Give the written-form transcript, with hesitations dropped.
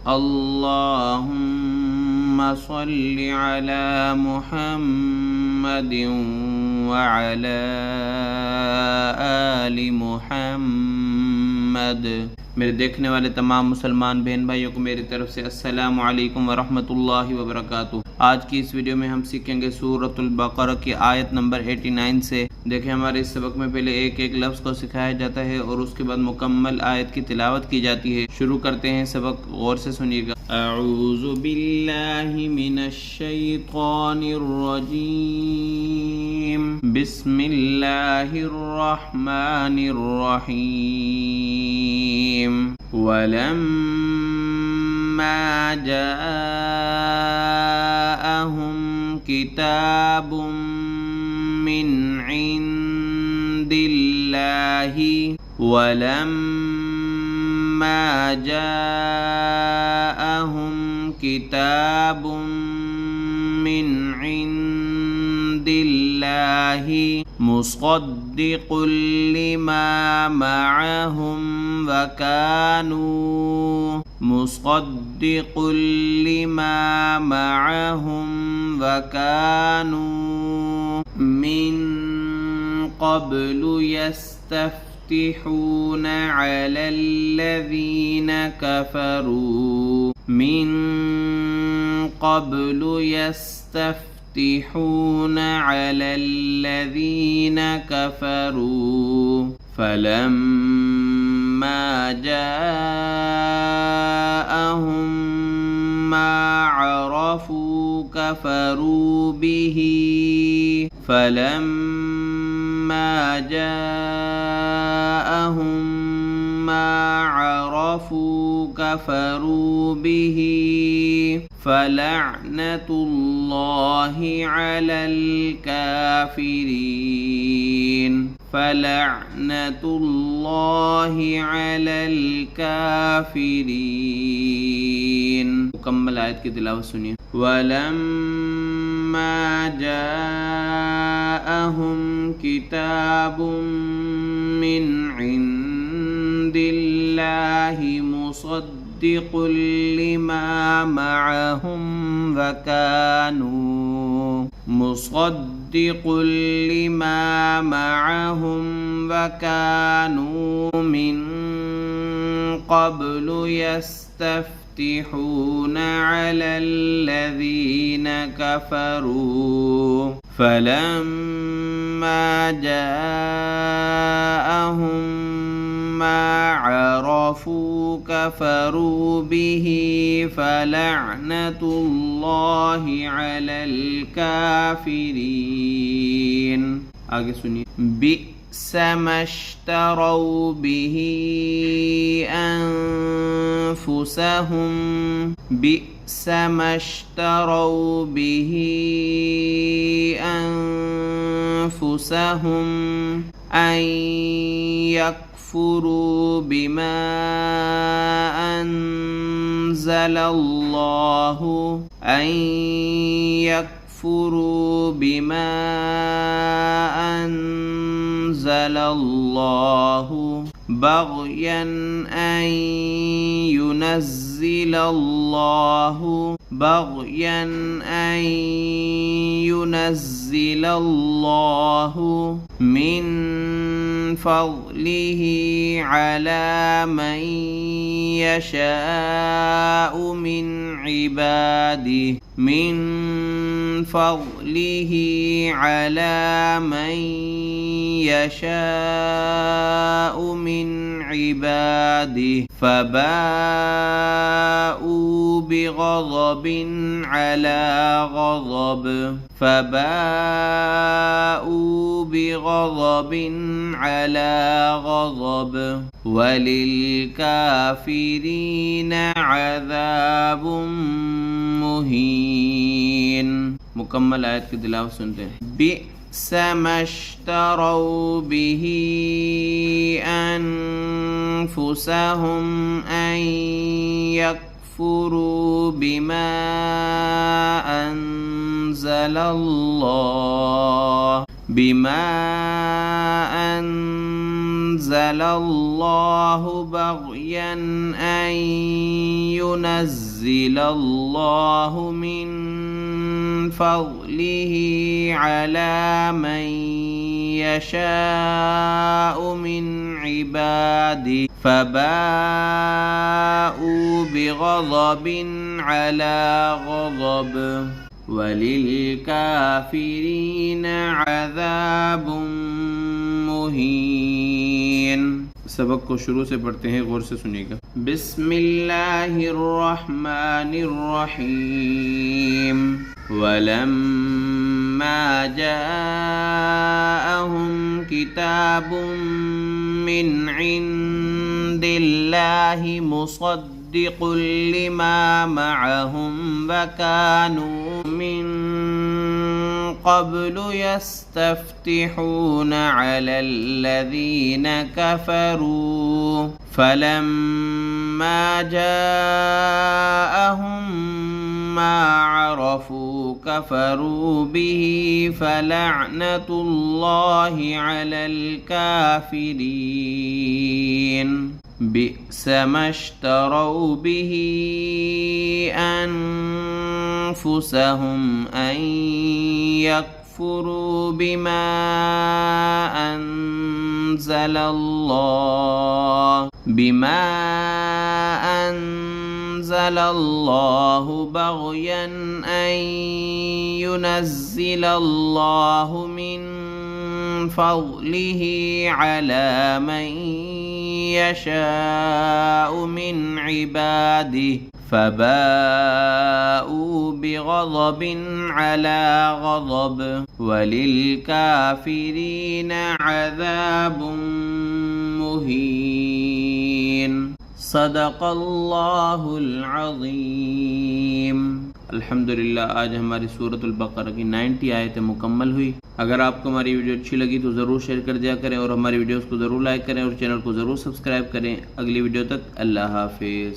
اللهم صل على محمد وعلى آل محمद। मेरे देखने वाले तमाम मुसलमान बहन भाइयों को मेरी तरफ से अस्सलामु अलैकुम वरहमतुल्लाहि वबरकातुहू। आज की इस वीडियो में हम सीखेंगे सूरतुल बकरा की आयत नंबर 89 से। देखिए, हमारे इस सबक में पहले एक एक लफ्ज़ को सिखाया जाता है और उसके बाद मुकम्मल आयत की तिलावत की जाती है। शुरू करते हैं, सबक गौर से सुनिएगा। अऊज़ु बिल्लाहि मिनश शैतानिर रजीम, बिस्मिल्लाहिर रहमानिर रहीम। वलम्मा जाअहुम किताबुम मिन इंदिल्लाहि वलम्मा जाअहुम किताबुम मिन इंदिल्लाहि मुसद्दिक़ुल लिमा मअहुम वकानू मिन क़ब्लु यस्तफ्तिहून अलल्लज़ीना कफ़रू फलम्मा जाअहुम मा अरफू कफ़रू बिही फलअनतुल्लाहि अलल काफिरीन। मुकम्मल आयत की तिलावत सुनिए। वलम्मा जाअहुम किताबुम मिन इंदिल्लाहि मुसद्दिक़ुल लिमा मअहुम वकानू मिन क़ब्लु यस्तफ्तिहून अलल्लज़ीना कफ़रू फलम्मा जाअहुम मा अरफू कफ़रू बिही फलअनतुल्लाहि अलल काफिरीन। आगे सुनिए। बि'समश्तरौ बिही अनफुसहुम अन यकफुरू बिमा अंज़लल्लाहु बग़यन अन युनज़्ज़िलल्लाहु मिन फ़ज़लिही अला मन यशाअ मिन इबादिही फबाऊ बिग़ज़बिन अला ग़ज़ब वलिलकाफ़िरीन अज़ाबुम मुहीन। मुकम्मल आयत की तिलावत सुनते हैं। बि'समश्तरौ बिही अनफुसहुम अन यकफुरू बिमा अंज़लल्लाह الله بغيا أن ينزل الله من فضله على من يشاء من عباده فباءوا بغضب على غضب وللكافرين عذاب मुहीन। सबक को शुरू से पढ़ते हैं, गौर से सुनिएगा। बिस्मिल्लाहिर्रहमानिर्रहीम। वलम्मा जाअहुम किताबुम मिन इंदिल्लाहि मुसद्दिक़ुल लिमा मअहुम वकानू मिन قبل يستفتحون على الذين كفروا فلما جاءهم ما عرفوا كفروا به فلعنة الله على الكافرين بئس ما اشتروا به أنفسهم أن يكفروا بما أنزل الله بغيا أن ينزل الله من فضله على من يشاء من عباده فباءوا بغضب على غضب وللكافرين عذاب मुहीन। सदक़ल्लाहुल अज़ीम। अल्हम्दुलिल्लाह, आज हमारी सूरतुल बक़रा की 90 आयतें मुकम्मल हुई। अगर आपको हमारी वीडियो अच्छी लगी तो ज़रूर शेयर कर दिया करें और हमारी वीडियोस को ज़रूर लाइक करें और चैनल को ज़रूर सब्सक्राइब करें। अगली वीडियो तक अल्लाह हाफिज़।